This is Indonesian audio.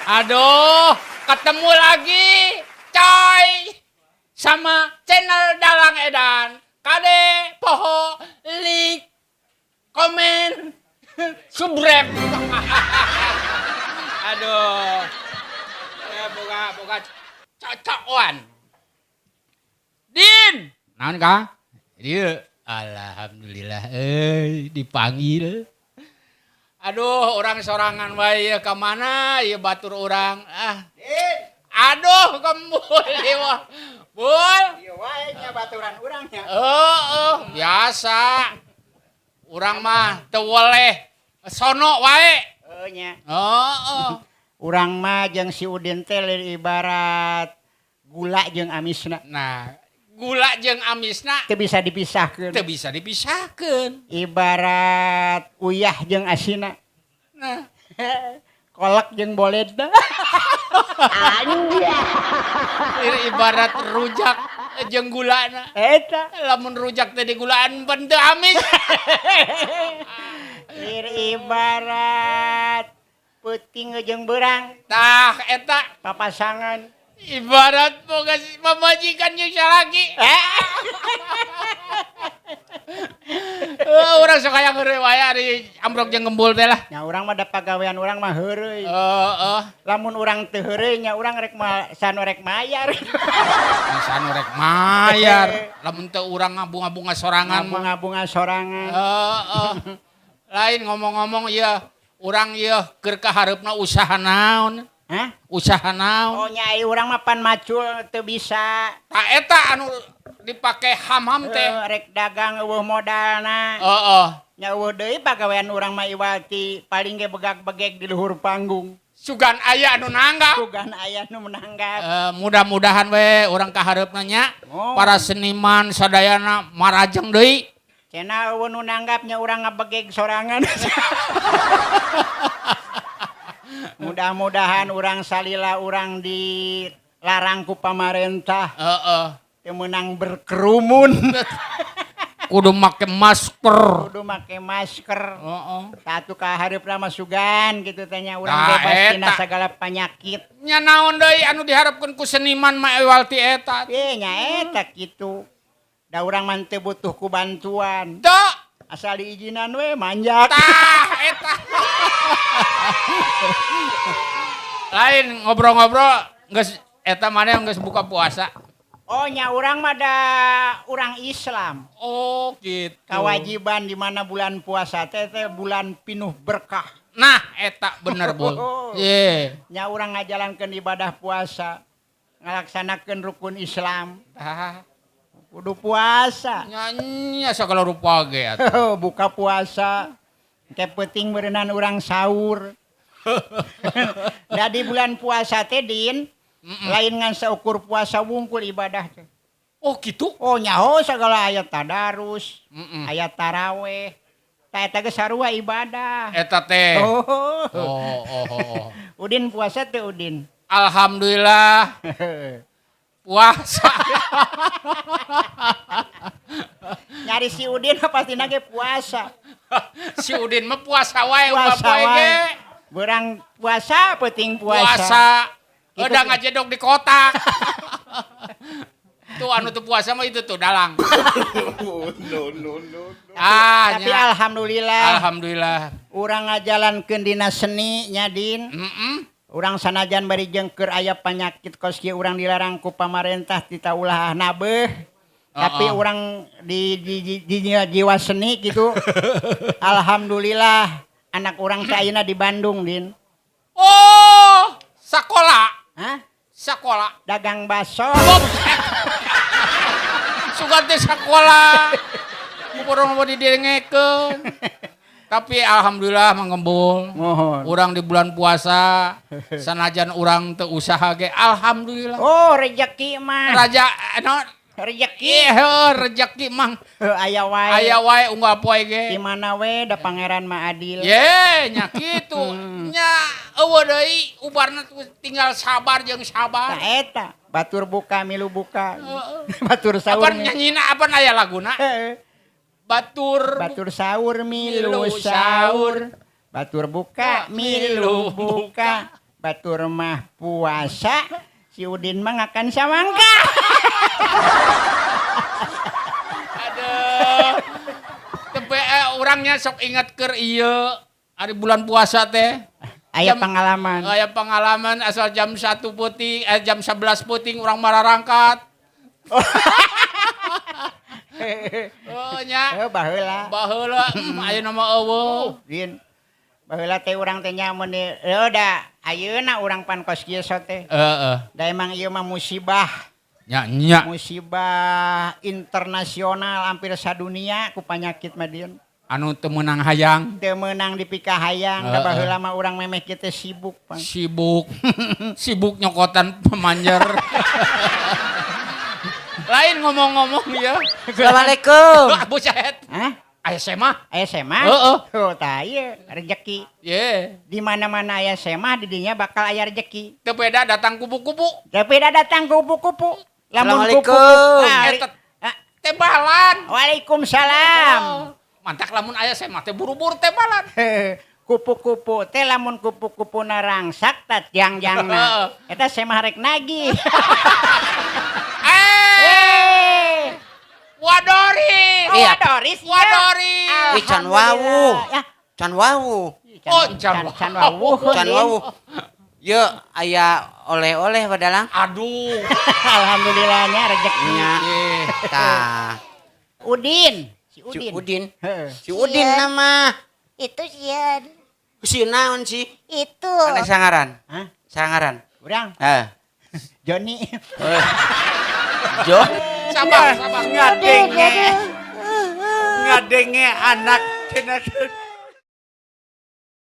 Aduh, ketemu lagi, coy. Sama channel Dalang Edan. Kade, poho, like, komen, subscribe. Aduh. Ya boga cocokan. Din. Naon Kang? Dieu. Alhamdulillah dipanggil. Aduh, orang sorangan wae ka mana ieu batur urang. Din. Aduh, kembul ieu mah. Bul. Ieu wae nya baturan urang nya. Biasa. Urang mah teu woleh sono wae. Nya. Urang mah jeung si Udin teh ibarat gula jeung amisna. Nah, gula jeung amisna Teu bisa dipisahkeun. teu bisa dipisahkeun. Ibarat uyah jeung asina. Nah, Kolak jeung boledna. ibarat rujak jeung gulana. Eta Lamun rujak teh digulaan pan teu amis. ibarat peuting jeung beurang Tah eta papasangan. ibarat boga pamajikan jeung salaki. Urang sok aya heureuy wae ari ambrok jeung gembul teh lah. Nya urang mah da pagawean urang mah heureuy. Heeh. Lamun urang teu heureuy nya urang rek sanu rek mayar. Sanu rek mayar. Lamun teu urang ngabunga-bunga sorangan mah. Bunga-bunga sorangan. Heeh. Lain ngomong-ngomong ieu, urang ieu keur kahareupna usaha naon? Hah? Usaha naon? Oh nya urang mah pan macul teu bisa. Tah eta anu dipake ham-ham teh. Rek dagang eueuh modalna. Heeh. Nya eueuh deui pagawean urang mah iwati paling ge begag-begeg di luhur panggung. Sugan aya anu nanggap. Sugan aya nu menanggap. Mudah-mudahan we urang kahareupna nya Oh. para seniman sadayana marajeng deui. Cenah eueuh nu nanggapnya urang ngabegeg sorangan. Mudah-mudahan urang salila urang dilarang ku pamarentah Heeh. teu meunang berkerumun. Kudu make masker. Kudu make masker. Heeh. Satu kahareupna mah sugan kitu teh nya urang Nah, bebas tina eta. sagala penyakit. Nya naon deui anu diharapkeun ku seniman mah ewalti eta. Nya eta kitu. Da urang mah teu butuh ku bantuan. Teu. Asal diizinan we manjat. Tah eta. Lain ngobrol-ngobrol geus eta maneh geus buka puasa. Oh nya urang mah da urang Islam. Oh gitu. Kewajiban di mana bulan puasa teh bulan pinuh berkah. Nah eta bener Bul. Ye. Nya urang ngajalankeun ibadah puasa. Ngalaksanakeun rukun Islam. Tah. Kudu puasa. Nya sagala rupa ge atuh. Buka puasa. Ke penting berenang urang sahur. Da di bulan puasa teh Din, lain ngan saukur puasa wungkul ibadah teh. Oh gitu. Oh nyaho sagala ayat tadarus, Mm-mm. ayat taraweh. Tah eta ge sarua ibadah. Eta teh. Oh. Udin puasa teh Udin. Alhamdulillah puasa. Nyari si Udin pasti nage puasa. Si Udin mah puasa wae Puasa poe ge. wae. Berang puasa penting puasa. Puasa. Gitu Udah sih. ngajedok di kotak. Tuh anu tuh puasa mah itu tuh dalang. Tapi Nya. alhamdulillah Alhamdulillah. urang ngajalankeun dina seni nya Din. Urang sanajan bari jeung keur aya panyakit kos kieu urang dilarang ku pamarentah tita ulah nabeuh. Tapi urang di jiwa seni gitu. Alhamdulillah anak urang teh ayeuna di Bandung Din. Oh, sakola. Hah? Sakola. Dagang baso. Sugan teh sakola. Kurang mau didengekeun. Tapi alhamdulillah mangembul. Mohon. Urang di bulan puasa sanajan urang teu usaha ge alhamdulillah. Oh, rezeki mah. Raja Rezeki. rezeki mang Aya wae. aya wae unggal poe Di ge. mana we da pangeran mah adil. Ye nya kitu. Nya eueuh deui ubarna tinggal sabar jeung sabar. Tah eta batur buka milu buka. Batur sahur. Apa nyanyina apa aya laguna? Batur Batur sahur milu sahur. Batur buka, milu buka. Batur mah puasa, si Udin mah ngakan samangka. Aduh. Tempe orangnya sok ingat keur ieu hari bulan puasa teh. Aya pengalaman. Aya pengalaman asal jam 1 puting, jam 11 puting urang mararangkat. Oh nya. Baheula. Baheula ayeuna mah eueuh. Din. Baheula teh urang teh nya mun da ayeuna urang pan kos kieu teh. Heeh. Da emang ieu mah musibah. Nya. Musibah internasional hampir sadunia ku panyakit mah din. Anu teu meunang hayang. Teu meunang dipika hayang, da baheula mah urang memeh kieu teh sibuk, Pan. Sibuk. Sibuk nyokotan pemanjer. Lain ngomong-ngomong ya. Assalamualaikum. Buset. Hah? Aya semah. Aya semah? Heeh. Oh, tah ieu rezeki. Ye. Di mana-mana aya semah di dinya bakal aya rezeki. Teu beda datang kupu-kupu. Tapi dah datang kupu-kupu. Assalamualaikum. Eta teh balan. Waalaikumsalam. Mantak lamun aya semah teh buru-buru teh balan. Kupu-kupu teh lamun kupu-kupu narangsak tat jang-jangna. Eta semah rek nagih. Wadori. Iya. Doris. Wadori. Can wawu. Ya. Can wawu. Oh, can wawu. Can wawu. Ye aya oleh-oleh padalang. Aduh. Alhamdulillahnya rezekinya. Tah. Udin. Si Si Udin. Udin. Heeh. Si Udin nama. Itu sieun. Si naon sih? Itu. Ada sangaran. Hah? Sangaran. Urang. Joni. Jo. Sabar. Ngadenge. Ngadenge anak cenah